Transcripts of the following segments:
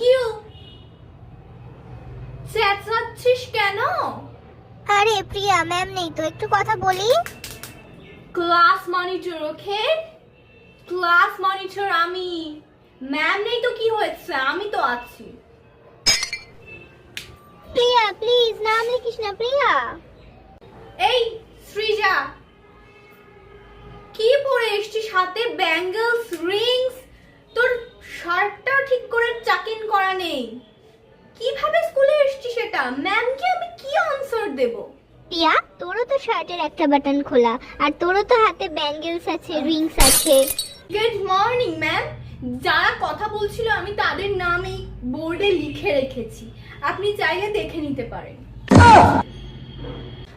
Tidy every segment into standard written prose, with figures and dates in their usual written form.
You চেঁচাচ্ছিস কেন? আরে প্রিয়া ma'am নেই তো, একটু কথা বলি। ক্লাস মনিটর, ওকে? ক্লাস মনিটর আমি। ম্যাম নেই তো কি হয়েছে, আমি তো আছি। প্রিয়া প্লিজ নাম লিখিস না প্রিয়া। এই সৃজা, কি পরে এসছিস? হাতে ব্যাঙ্গলস, রিংস, তোর শার্টটা ঠিক করে চাকিন করা নেই। কিভাবে স্কুলে এসছিস এটা? ম্যামকে আমি কি আনসার দেব? প্রিয়া তোরও তো শার্টের একটা বাটন খোলা, আর তোরও তো হাতে ব্যাঙ্গেলস আছে, রিংস আছে। Good morning ma'am. যারা কথা বলছিল আমি তাদের নাম এই বোর্ডে লিখে রেখেছি, আপনি চাইলে দেখে নিতে পারেন।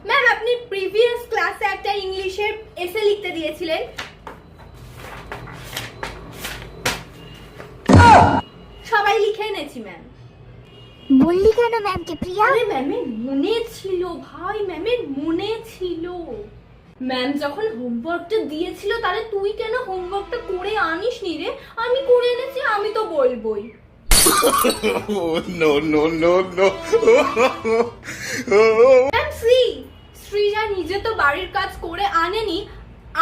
ম্যাম আপনি প্রিভিয়াস ক্লাসে একটা ইংলিশের এসে লিখতে দিয়েছিলেন, সবাই লিখে এনেছি ম্যাম। বললি কেন ম্যামকে প্রিয়া? আরে ম্যামের মনে ছিল ভাই, ম্যামের মনে ছিল। ম্যাম যখন হোমওয়ার্কটা দিয়েছিল তাহলে তুই কেন হোমওয়ার্কটা করে আনিসনি রে? আমি করে এনেছি, আমি তো বলবোই। No, no, no, no. Ma'am Sreeja নিজে তো বাড়ির কাজ করে আনেনি,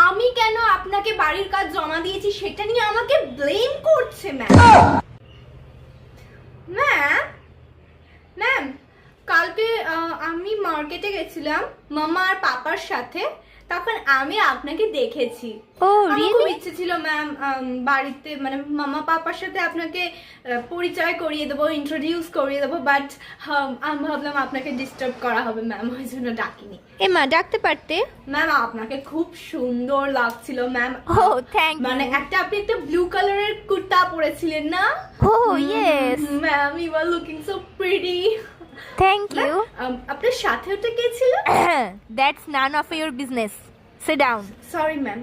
আমি কেন আপনাকে বাড়ির কাজ জমা দিয়েছি সেটা নিয়ে আমাকে ব্লেম করছে ম্যাম। ম্যাম ম্যাম কালকে আমি মার্কেটে গেছিলাম মামা আর পাপার সাথে, তখন আমি আপনাকে দেখেছি। Oh, আমার really? খুব ইচ্ছে ছিল ম্যাম বাড়িতে মানে মামা পাপার সাথে আপনাকে পরিচয় করিয়ে দেবো, ইন্ট্রোডিউস করিয়ে দেবো, বাট আমি ভাবলাম আপনাকে ডিস্টার্ব করা হবে ম্যাম, ওই জন্য ডাকিনি। এমা ডাকতে পারতে। ম্যাম আপনাকে খুব সুন্দর লাগছিল ম্যাম। ও থ্যাংক মানে আপনি একটা ব্লু কালারের কুর্তা পরেছিলেন না? ও yes ma'am you are looking so pretty. Thank you. আপনার সাথে ওটা কে ছিল? That's none of your business, sit down. Sorry ma'am.